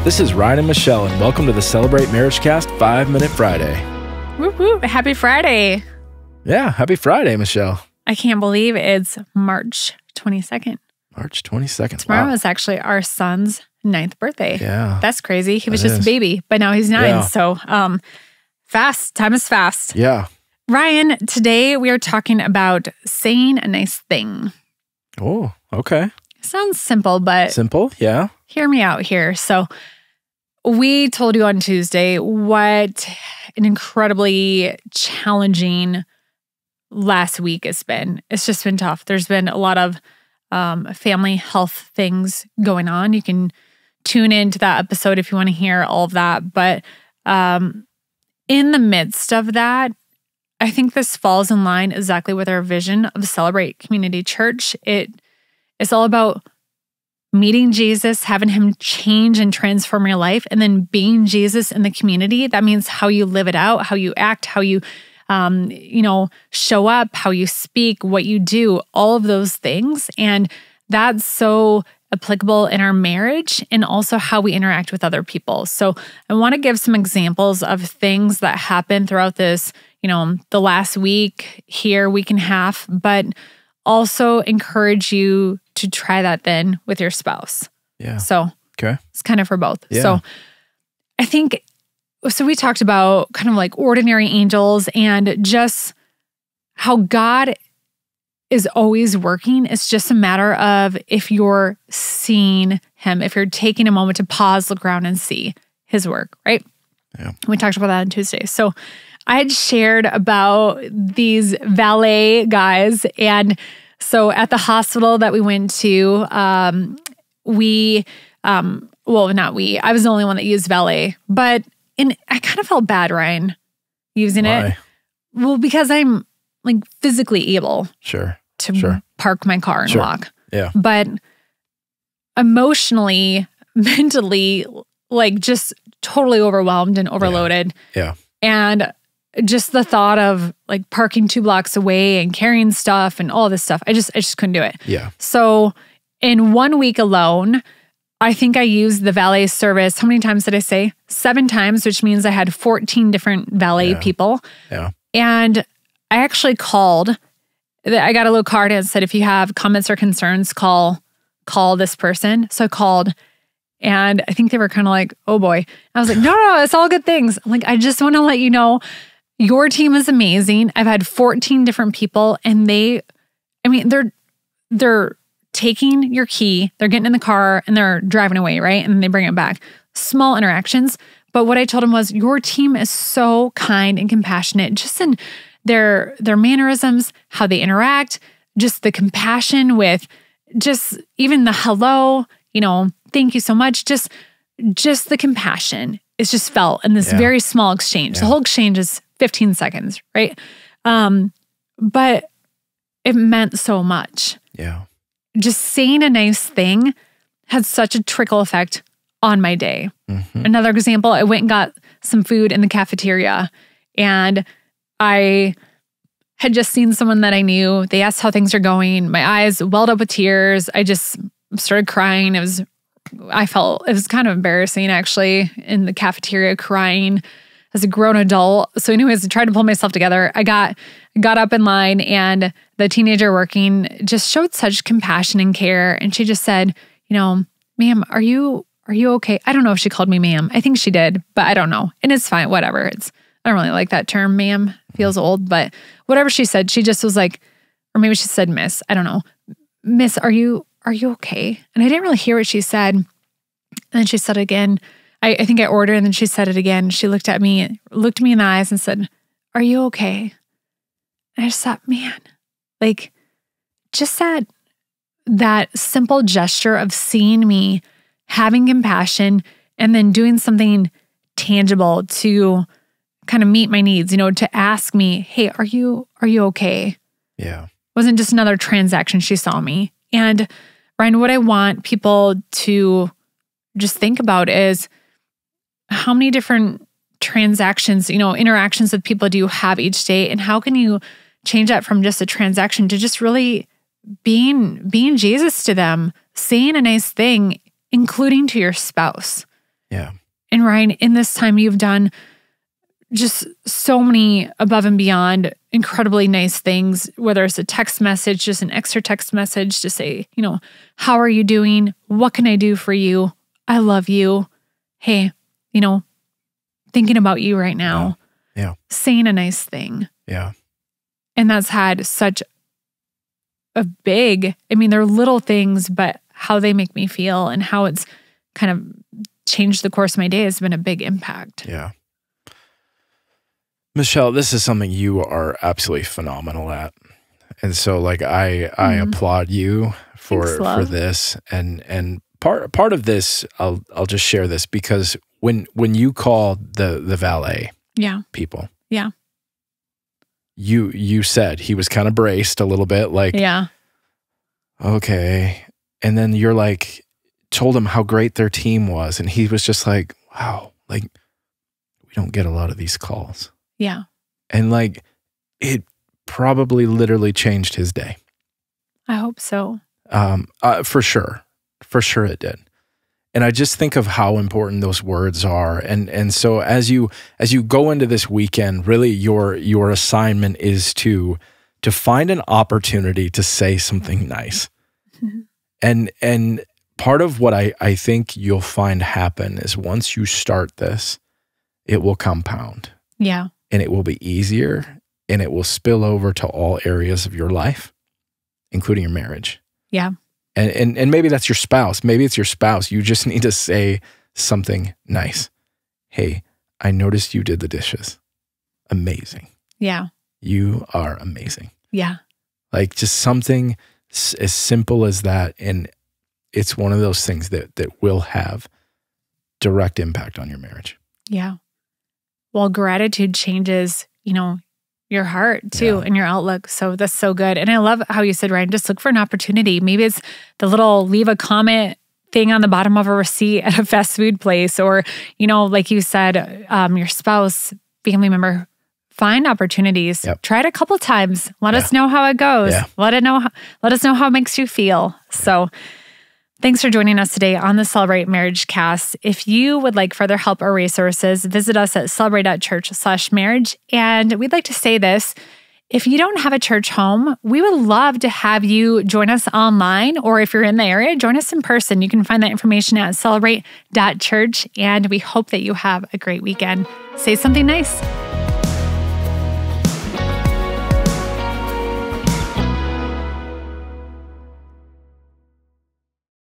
This is Ryan and Michelle, and welcome to the Celebrate Marriage Cast 5-Minute Friday. Whoop, whoop. Happy Friday. Yeah, happy Friday, Michelle. I can't believe it's March 22nd. March 22nd. Tomorrow is actually our son's 9th birthday. Yeah. That's crazy. He was just a baby, but now he's 9. Yeah. So fast. Time is fast. Yeah. Ryan, today we are talking about saying a nice thing. Oh, okay. Sounds simple, but Simple, yeah. hear me out here. So we told you on Tuesday what an incredibly challenging last week it's been. It's just been tough. There's been a lot of family health things going on. You can tune into that episode if you want to hear all of that. But in the midst of that, I think this falls in line exactly with our vision of Celebrate Community Church. It's all about meeting Jesus, having him change and transform your life, and then being Jesus in the community. That means how you live it out, how you act, how you show up, how you speak, what you do, all of those things. And that's so applicable in our marriage and also how we interact with other people. So I want to give some examples of things that happened throughout this, the last week here, week and a half, but also encourage you to try that then with your spouse. Yeah. So okay. It's kind of for both. Yeah. So I think, we talked about kind of like ordinary angels and just how God is always working. It's just a matter of if you're seeing him, if you're taking a moment to pause, look around and see his work, right? Yeah. We talked about that on Tuesday. So I had shared about these valet guys. And so at the hospital that we went to, I was the only one that used valet, but I kind of felt bad, Ryan, using Why? it. Well, because I'm like physically able Sure. to park my car and walk. Yeah. But emotionally, mentally, like just totally overwhelmed and overloaded. Yeah. And just the thought of like parking 2 blocks away and carrying stuff and all this stuff, I just couldn't do it. Yeah. So in 1 week alone, I think I used the valet service. How many times did I say? 7 times, which means I had 14 different valet people. Yeah. And I actually called. I got a little card and it said, if you have comments or concerns, call this person. So I called. And I think they were kind of like, oh boy. I was like, no, it's all good things. I'm like, I just want to let you know, your team is amazing. I've had 14 different people and they're taking your key, they're getting in the car and they're driving away, right? And they bring it back. Small interactions. But what I told them was, your team is so kind and compassionate, just in their mannerisms, how they interact, just the compassion with just even the hello, thank you so much. Just the compassion is just felt in this very small exchange. Yeah. The whole exchange is 15 seconds, right? But it meant so much. Yeah. Just saying a nice thing had such a trickle effect on my day. Mm-hmm. Another example, I went and got some food in the cafeteria and I had just seen someone that I knew. They asked how things are going. My eyes welled up with tears. I just started crying. It was kind of embarrassing actually in the cafeteria crying as a grown adult. So anyways, I tried to pull myself together. I got up in line and the teenager working just showed such compassion and care. And she just said, ma'am, are you okay? I don't know if she called me ma'am. I think she did, but I don't know. And it's fine, whatever. I don't really like that term, ma'am. Feels old, but whatever she said, she just was like, or maybe she said miss. I don't know. Miss, are you okay? And I didn't really hear what she said. And then she said it again. I think I ordered and then she said it again. She looked me in the eyes and said, are you okay? And I just thought, man, like just that simple gesture of seeing me, having compassion, and then doing something tangible to kind of meet my needs, to ask me, hey, are you okay? Yeah. It wasn't just another transaction. She saw me. And Ryan, what I want people to just think about is how many different transactions, interactions that people do have each day, and how can you change that from just a transaction to just really being Jesus to them, saying a nice thing including to your spouse. Yeah. And Ryan, in this time, you've done just so many above and beyond incredibly nice things, whether it's a text message, just an extra text message to say, how are you doing? What can I do for you? I love you. Hey, thinking about you right now. Yeah. Saying a nice thing. Yeah. And that's had such a big, they're little things, but how they make me feel and how it's kind of changed the course of my day has been a big impact. Yeah. Michelle, this is something you are absolutely phenomenal at. And so I applaud you for this. And part of this, I'll just share this because when you called the valet people. Yeah. You said he was kind of braced a little bit, okay. And then you're told him how great their team was. And he was just like, wow, we don't get a lot of these calls. Yeah. And it probably literally changed his day. I hope so. For sure. For sure it did. And I just think of how important those words are. And so as you go into this weekend, really your assignment is to find an opportunity to say something nice. And part of what I think you'll find happen is once you start this, it will compound. Yeah. And it will be easier and it will spill over to all areas of your life, including your marriage. Yeah. And maybe that's your spouse. Maybe it's your spouse. You just need to say something nice. Hey, I noticed you did the dishes. Amazing. Yeah. You are amazing. Yeah. Just something as simple as that. And it's one of those things that will have direct impact on your marriage. Yeah. Well, gratitude changes, your heart too and your outlook. So that's so good. And I love how you said, Ryan, just look for an opportunity. Maybe it's the little leave a comment thing on the bottom of a receipt at a fast food place, or, like you said, your spouse, family member, find opportunities. Yep. Try it a couple times. Let us know how it goes. Yeah. Let us know how it makes you feel. So thanks for joining us today on the Celebrate Marriage Cast. If you would like further help or resources, visit us at celebrate.church/marriage. And we'd like to say this. If you don't have a church home, we would love to have you join us online, or if you're in the area, join us in person. You can find that information at celebrate.church. And we hope that you have a great weekend. Say something nice.